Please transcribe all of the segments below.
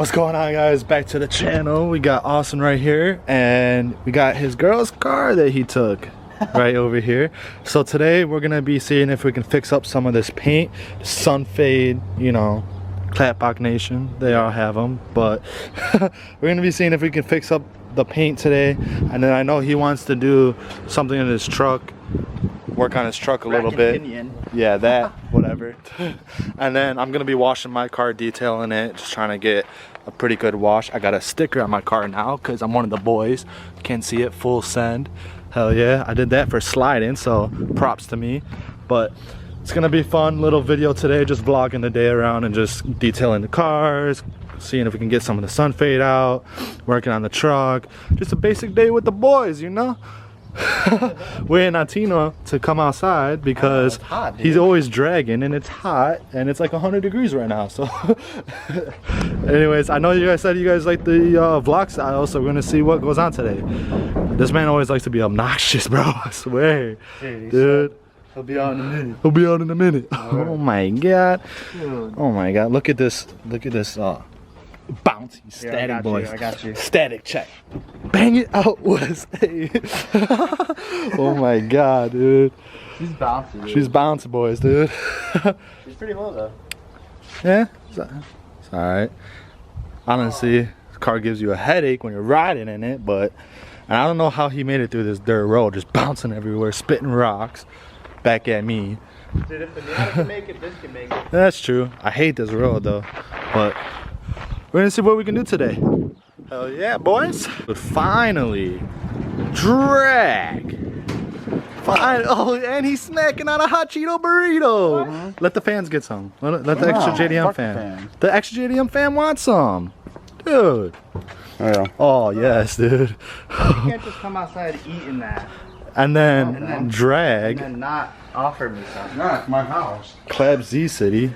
What's going on, guys? Back to the channel. We got Austin right here, and we got his girl's car that he took right over here. So today we're gonna be seeing if we can fix up some of this paint, sun fade, you know, Clapback Nation, they all have them, but we're gonna be seeing if we can fix up the paint today. And then I know he wants to do something in his truck, work on his truck a little bit. Yeah, that, whatever. And then I'm gonna be washing my car, detailing it, just trying to get a pretty good wash. I got a sticker on my car now because I'm one of the boys. Can't see it, full send. Hell yeah, I did that for sliding, so props to me. But it's gonna be fun little video today, just vlogging the day around and just detailing the cars, seeing if we can get some of the sun fade out, working on the truck. Just a basic day with the boys, you know? Waiting on Tino to come outside because hot, he's always dragging and it's hot and it's like 100 degrees right now. So anyways, I know you guys said you guys like the vlog style, so we're gonna see what goes on today. This man always likes to be obnoxious, bro. I swear. Dude, he'll be out in a minute. He'll be out in a minute. Oh my god. Oh my god. Look at this bouncy static, boys. I got you. Static check. Bang it out, Wes. Hey. Oh my god, dude. She's bouncy, dude. She's bouncy, boys, dude. She's pretty low though. Yeah, it's alright. Honestly, this car gives you a headache when you're riding in it, but and I don't know how he made it through this dirt road, just bouncing everywhere, spitting rocks back at me. Dude, if the Jetta can make it, this can make it. That's true. I hate this road though, but we're gonna see what we can do today. Hell yeah, boys. But finally, drag. Fine. Oh, and he's snacking on a hot Cheeto burrito. Let the fans get some. Let the extra JDM fan. The extra JDM fan wants some. Dude. Oh, yeah. Oh, yes, dude. You can't just come outside eating that. And then drag. And then not offer me something. Nah, it's my house. Clap Z City.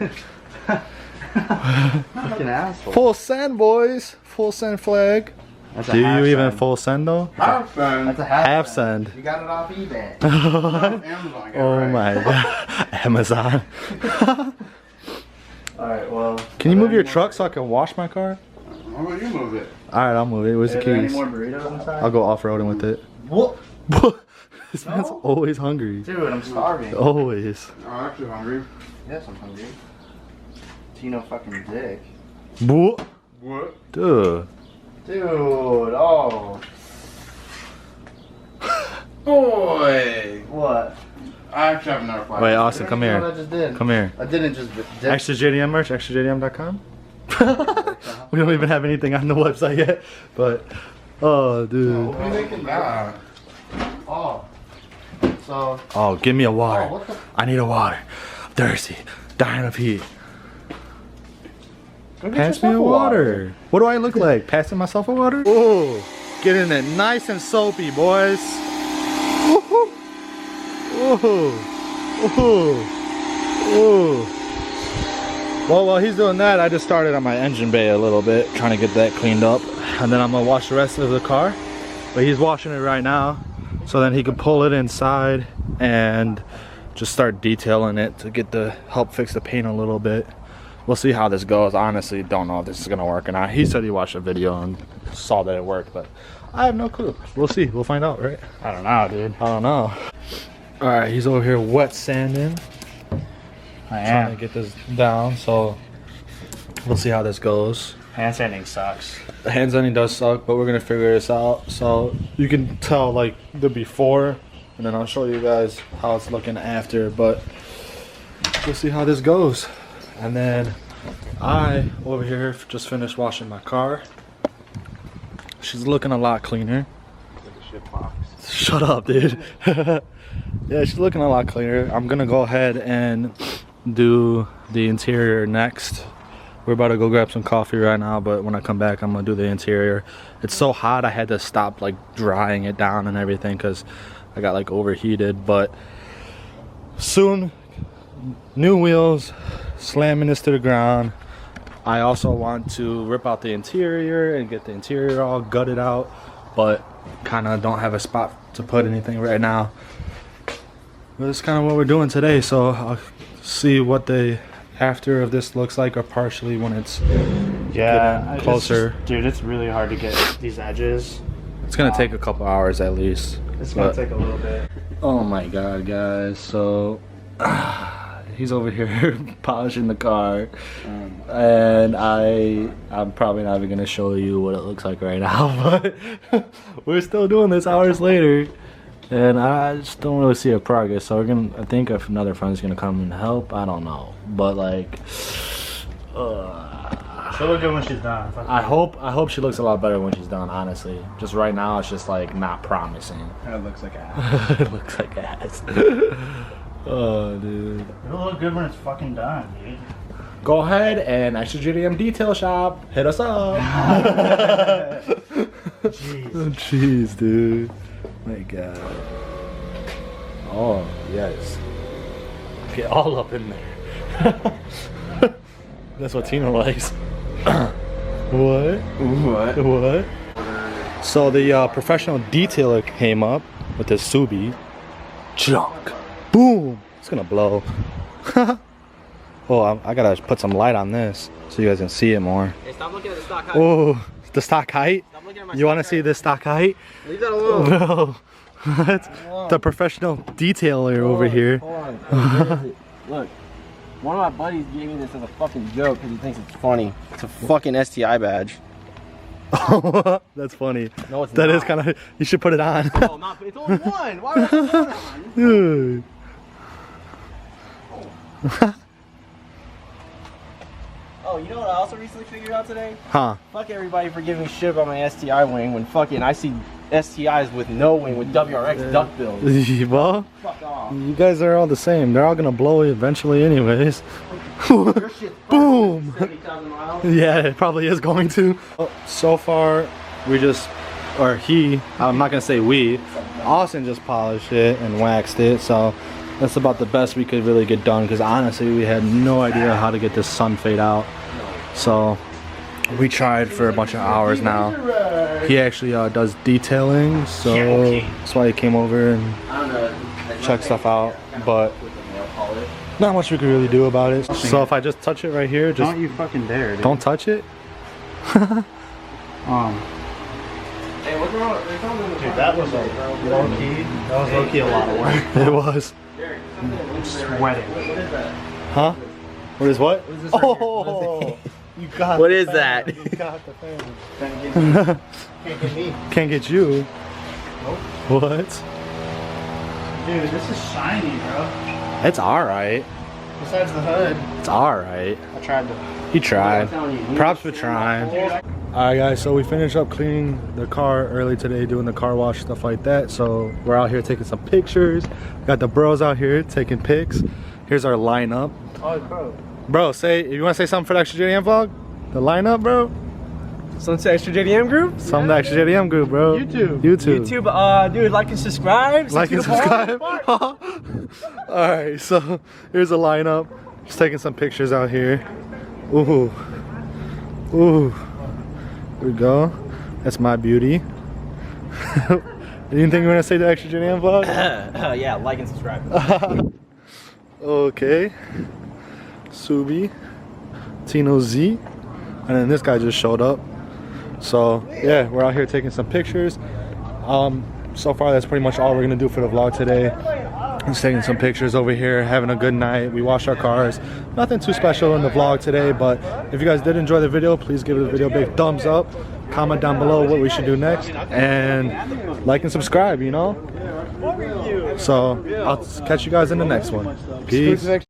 Fucking asshole. Full send, boys. Full send flag. That's a Do half you even send. full send though? Half send. That's a half send. You got it off eBay. Amazon, oh my god. Amazon. Alright, well. Can you move your truck so I can wash my car? How about you move it? Alright, I'll move it. Where's the keys? Any more burritos inside? I'll go off-roading with it. What? This man's always hungry. Dude, I'm starving. Always. I'm actually hungry. Yes, I'm hungry. Tino fucking dick. What? What? Dude. Dude, oh. Boy. What? I actually have another flag. Wait, Austin, come here. What I just did. Come here. I didn't just dip. Extra JDM merch, extrajdm.com. We don't even have anything on the website yet, but oh, dude. What are you making that? Oh. So. Oh, give me a water. Oh, what the? I need a water. I'm thirsty. Dying of heat. Pass me a water. What do I look like? Passing myself a water? Oh, getting it nice and soapy, boys. Woohoo. Well, while he's doing that, I just started on my engine bay a little bit, trying to get that cleaned up. And then I'm gonna wash the rest of the car. But he's washing it right now, so then he can pull it inside and just start detailing it to get the help fix the paint a little bit. We'll see how this goes. Honestly, don't know if this is gonna work or not. He said he watched a video and saw that it worked, but I have no clue. We'll see. We'll find out, right? I don't know, dude. I don't know. All right, he's over here wet sanding. Trying to get this down, so we'll see how this goes. Hand sanding sucks. The hand sanding does suck, but we're gonna figure this out. So you can tell like the before, and then I'll show you guys how it's looking after. But we'll see how this goes. And then I over here just finished washing my car. She's looking a lot cleaner. Like a shit box. Shut up, dude. Yeah, she's looking a lot cleaner. I'm gonna go ahead and do the interior next. We're about to go grab some coffee right now, but when I come back, I'm gonna do the interior. It's so hot, I had to stop like drying it down and everything because I got like overheated. But soon, new wheels, slamming this to the ground. I also want to rip out the interior and get the interior all gutted out, but kind of don't have a spot to put anything right now. But that's kind of what we're doing today, so I'll see what the after of this looks like, or partially when it's Yeah, closer. Dude, it's really hard to get these edges. It's gonna take a couple hours at least. It's gonna take a little bit. Oh my god, guys. So he's over here polishing the car, and I'm probably not even gonna show you what it looks like right now, but we're still doing this hours later, and I just don't really see a progress. So I think if another friend's gonna come and help, I don't know, but like She'll look good when she's done. I hope she looks a lot better when she's done, honestly. Just right now it's just like not promising. It looks like ass. It looks like ass. Oh, dude. It'll look good when it's fucking done, dude. Go ahead and Extra JDM Detail Shop. Hit us up. Jeez. Jeez, dude. My God. Oh, yes. Get all up in there. That's what Tina likes. What? What? What? So the professional detailer came up with this Subi. Junk. Boom. It's gonna blow. Oh, I gotta put some light on this so you guys can see it more. Hey, stop looking at the stock height. Oh, the stock height? Stop looking at my You stock wanna see height. the stock height? Leave that alone. Bro, what? The professional detailer over here. Hold on. Where is it? Look, one of my buddies gave me this as a fucking joke because he thinks it's funny. It's a fucking STI badge. That's funny. No, it's That not. is kind of. You should put it on. Oh, not. It's only one. Why would I put one on? Dude. Oh, you know what I also recently figured out today? Huh? Fuck everybody for giving shit about my STI wing when fucking I see STIs with no wing with WRX duck bills. Well, Fuck off. you guys are all the same. They're all gonna blow eventually, anyways. Your shit's Boom. 70,000 miles. Yeah, it probably is going to. So far, we just, or he, I'm not gonna say we, Austin just polished it and waxed it, so that's about the best we could really get done, because honestly, we had no idea how to get this sun fade out. So, we tried for a bunch of hours now. He actually does detailing, so that's why he came over and checked stuff out, but not much we could really do about it. So if I just touch it right here, just Don't you fucking dare, dude. don't touch it. Hey, what's wrong? There's something in the Dude, front. that was low-key. That was low-key a lot of work. It was. Derek, something in the Sweating. What is that? Huh? What is what? What is this right here? Oh, you got. What the is fan. that? You got the fan. Can't get me. Can't get you. Nope. What? Dude, this is shiny, bro. It's all right. Besides the hood, It's all right. I tried to. He tried. I'm telling you, Props for trying. Alright guys, so we finished up cleaning the car early today, doing the car wash, stuff like that. So we're out here taking some pictures. Got the bros out here taking pics. Here's our lineup. Oh, bro. Bro, you want to say something for the Extra JDM vlog? The lineup, bro? Some Extra JDM group? Some of the Extra JDM group, bro. YouTube. YouTube. YouTube, dude, like and subscribe. Like and subscribe. Alright, so here's a lineup. Just taking some pictures out here. Ooh. Ooh. Here we go. That's my beauty. Anything you want to say to Extra JDM vlog? Yeah, like and subscribe. Okay. Subi. Tino Z. And then this guy just showed up. So yeah, we're out here taking some pictures. So far that's pretty much all we're gonna do for the vlog today. Just taking some pictures over here, having a good night. We washed our cars. Nothing too special in the vlog today, but if you guys did enjoy the video, please give the video a big thumbs up. Comment down below what we should do next, and like and subscribe, you know? So I'll catch you guys in the next one. Peace.